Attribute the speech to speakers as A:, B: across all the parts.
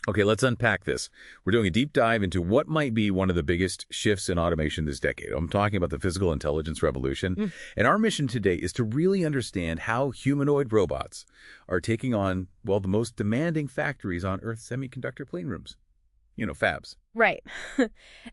A: Okay, let's unpack this. We're doing a deep dive into what might be one of the biggest shifts in automation this decade. I'm talking about the physical intelligence revolution. And our mission today is to really understand how humanoid robots are taking on, well, the most demanding factories on Earth's semiconductor cleanrooms. Fabs.
B: Right.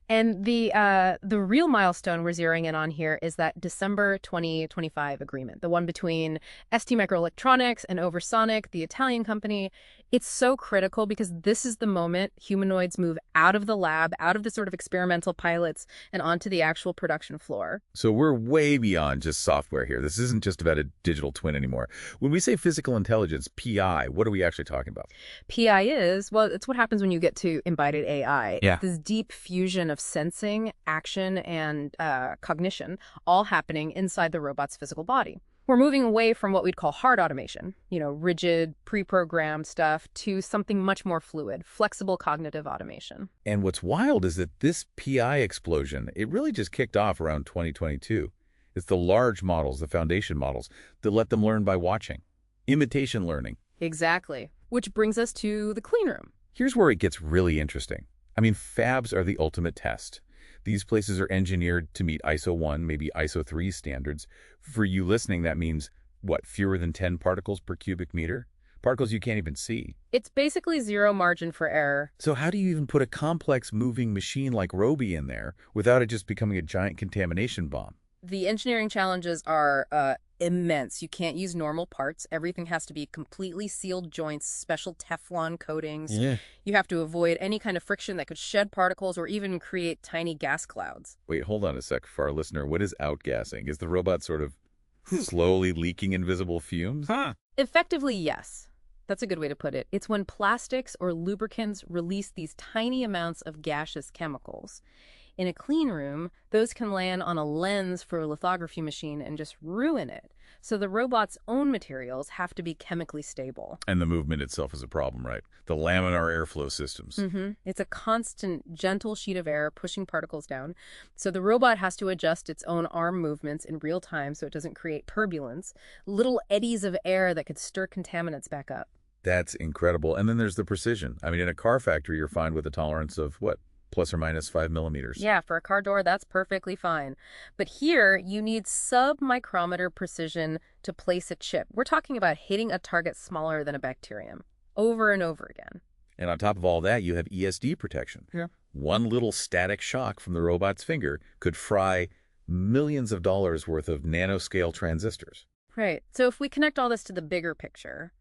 B: And the real milestone we're zeroing in on here is that December 2025 agreement, the one between ST Microelectronics and Oversonic, the Italian company. It's so critical because this is the moment humanoids move out of the lab, out of the sort of experimental pilots, and onto the actual production floor.
A: So we're way beyond just software here. This isn't just about a digital twin anymore. When we say physical intelligence, PI, what are we actually talking about?
B: PI is, well, it's what happens when you get to embodied AI.
A: Yeah.
B: This deep fusion of sensing, action, and cognition, all happening inside the robot's physical body. We're moving away from what we'd call hard automation, rigid, pre-programmed stuff, to something much more fluid, flexible cognitive automation.
A: And what's wild is that this PI explosion, it really just kicked off around 2022. It's the large models, the foundation models, that let them learn by watching. Imitation learning.
B: Exactly. Which brings us to the clean room.
A: Here's where it gets really interesting. I mean, fabs are the ultimate test. These places are engineered to meet ISO 1, maybe ISO 3 standards. For you listening, that means, what, fewer than 10 particles per cubic meter? Particles you can't even see.
B: It's basically zero margin for error.
A: So how do you even put a complex moving machine like Roby in there without it just becoming a giant contamination bomb?
B: The engineering challenges are immense. You can't use normal parts. Everything has to be completely sealed joints, special Teflon coatings.
A: Yeah.
B: You have to avoid any kind of friction that could shed particles or even create tiny gas clouds.
A: Wait, hold on a sec for our listener. What is outgassing? Is the robot sort of slowly leaking invisible fumes?
B: Effectively, yes. That's a good way to put it. It's when plastics or lubricants release these tiny amounts of gaseous chemicals. In a clean room, those can land on a lens for a lithography machine and just ruin it. So the robot's own materials have to be chemically stable.
A: And the movement itself is a problem, right? The laminar airflow systems.
B: It's a constant, gentle sheet of air pushing particles down. So the robot has to adjust its own arm movements in real time so it doesn't create turbulence, little eddies of air that could stir contaminants back up.
A: That's incredible. And then there's the precision. I mean, in a car factory, you're fine with a tolerance of, what, plus or minus 5 millimeters.
B: Yeah, for a car door, that's perfectly fine. But here, you need sub-micrometer precision to place a chip. We're talking about hitting a target smaller than a bacterium, over and over again.
A: And on top of all that, you have ESD protection.
B: Yeah.
A: One little static shock from the robot's finger could fry millions of dollars worth of nanoscale transistors.
B: Right. So if we connect all this to the bigger picture,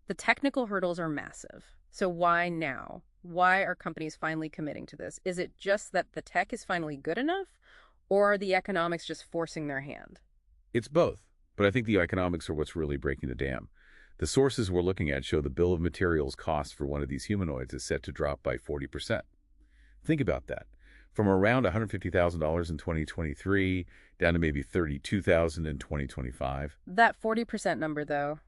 B: the technical hurdles are massive. So why now? Why are companies finally committing to this? Is it just that the tech is finally good enough, or are the economics just forcing their hand?
A: It's both, but I think the economics are what's really breaking the dam. The sources we're looking at show the bill of materials cost for one of these humanoids is set to drop by 40%. Think about that. From around $150,000 in 2023 down to maybe $32,000 in 2025.
B: That 40% number, though,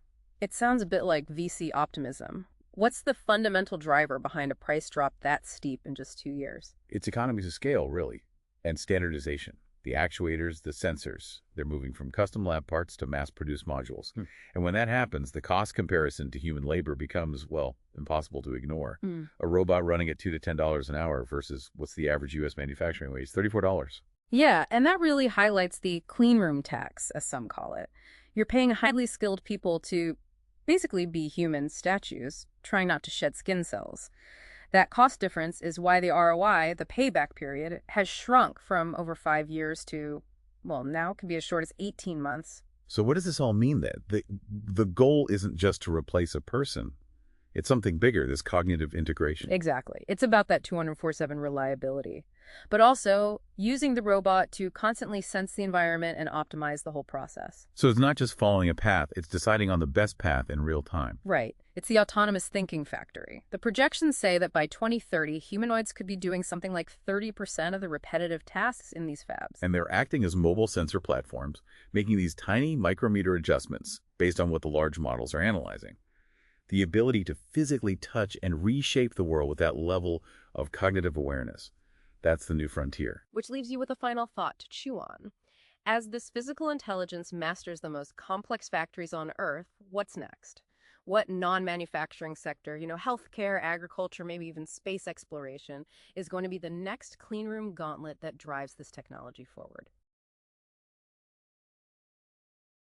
B: it sounds a bit like VC optimism. What's the fundamental driver behind a price drop that steep in just 2 years?
A: It's economies of scale, really, and standardization. The actuators, the sensors, they're moving from custom lab parts to mass-produced modules. And when that happens, the cost comparison to human labor becomes, well, impossible to ignore. A robot running at $2 to $10 an hour versus what's the average U.S. manufacturing wage? $34.
B: Yeah, and that really highlights the clean room tax, as some call it. You're paying highly skilled people to basically be human statues, trying not to shed skin cells. That cost difference is why the ROI, the payback period, has shrunk from over 5 years to, well, now it can be as short as 18 months.
A: So what does this all mean then? The goal isn't just to replace a person. It's something bigger, this cognitive integration.
B: Exactly. It's about that 24/7 reliability. But also using the robot to constantly sense the environment and optimize the whole process.
A: So it's not just following a path, it's deciding on the best path in real time.
B: Right. It's the autonomous thinking factory. The projections say that by 2030, humanoids could be doing something like 30% of the repetitive tasks in these fabs.
A: And they're acting as mobile sensor platforms, making these tiny micrometer adjustments based on what the large models are analyzing. The ability to physically touch and reshape the world with that level of cognitive awareness. That's the new frontier.
B: Which leaves you with a final thought to chew on. As this physical intelligence masters the most complex factories on Earth, what's next? What non-manufacturing sector, healthcare, agriculture, maybe even space exploration, is going to be the next clean room gauntlet that drives this technology forward?